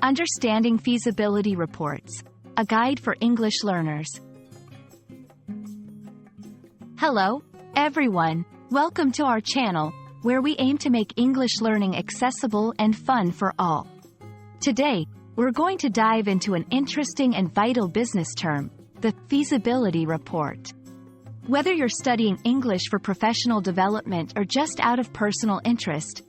Understanding Feasibility Reports, a guide for English learners. Hello, everyone. Welcome to our channel, where we aim to make English learning accessible and fun for all. Today, we're going to dive into an interesting and vital business term, the Feasibility Report. Whether you're studying English for professional development or just out of personal interest,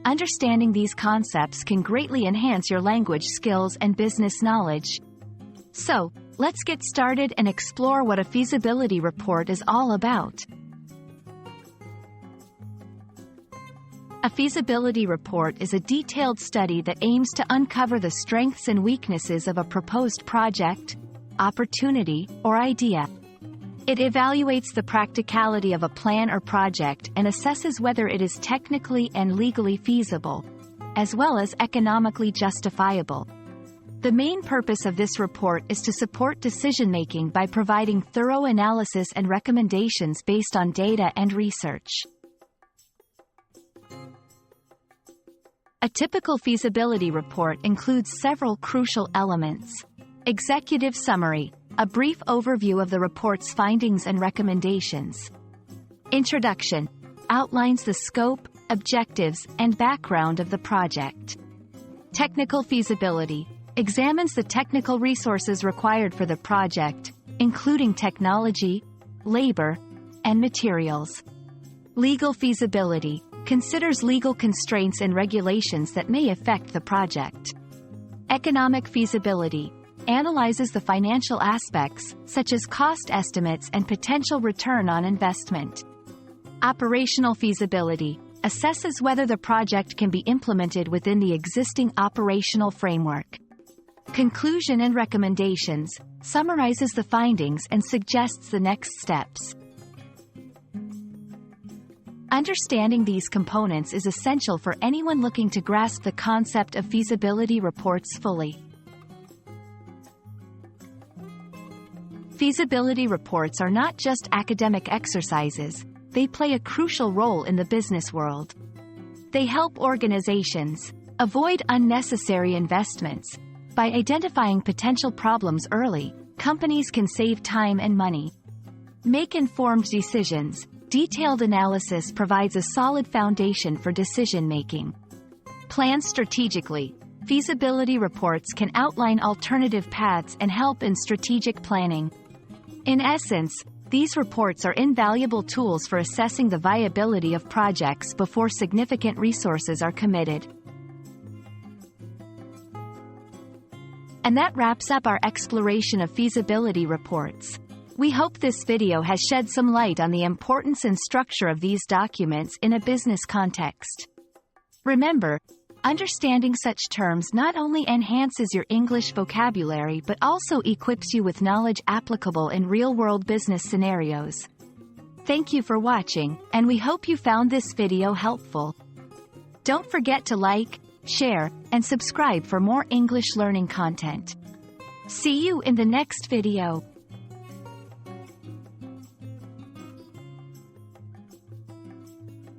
understanding these concepts can greatly enhance your language skills and business knowledge. So, let's get started and explore what a feasibility report is all about. A feasibility report is a detailed study that aims to uncover the strengths and weaknesses of a proposed project, opportunity, or idea. It evaluates the practicality of a plan or project and assesses whether it is technically and legally feasible, as well as economically justifiable. The main purpose of this report is to support decision-making by providing thorough analysis and recommendations based on data and research. A typical feasibility report includes several crucial elements. Executive summary, a brief overview of the report's findings and recommendations. Introduction, outlines the scope, objectives, and background of the project. Technical feasibility, examines the technical resources required for the project, including technology, labor, and materials. Legal feasibility, considers legal constraints and regulations that may affect the project. Economic feasibility, analyzes the financial aspects, such as cost estimates and potential return on investment. Operational feasibility, assesses whether the project can be implemented within the existing operational framework. Conclusion and recommendations, summarizes the findings and suggests the next steps. Understanding these components is essential for anyone looking to grasp the concept of feasibility reports fully. Feasibility reports are not just academic exercises, they play a crucial role in the business world. They help organizations avoid unnecessary investments. By identifying potential problems early, companies can save time and money. Make informed decisions. Detailed analysis provides a solid foundation for decision-making. Plan strategically. Feasibility reports can outline alternative paths and help in strategic planning. In essence, these reports are invaluable tools for assessing the viability of projects before significant resources are committed. And that wraps up our exploration of feasibility reports. We hope this video has shed some light on the importance and structure of these documents in a business context. Remember, understanding such terms not only enhances your English vocabulary but also equips you with knowledge applicable in real-world business scenarios. Thank you for watching, and we hope you found this video helpful. Don't forget to like, share, and subscribe for more English learning content. See you in the next video.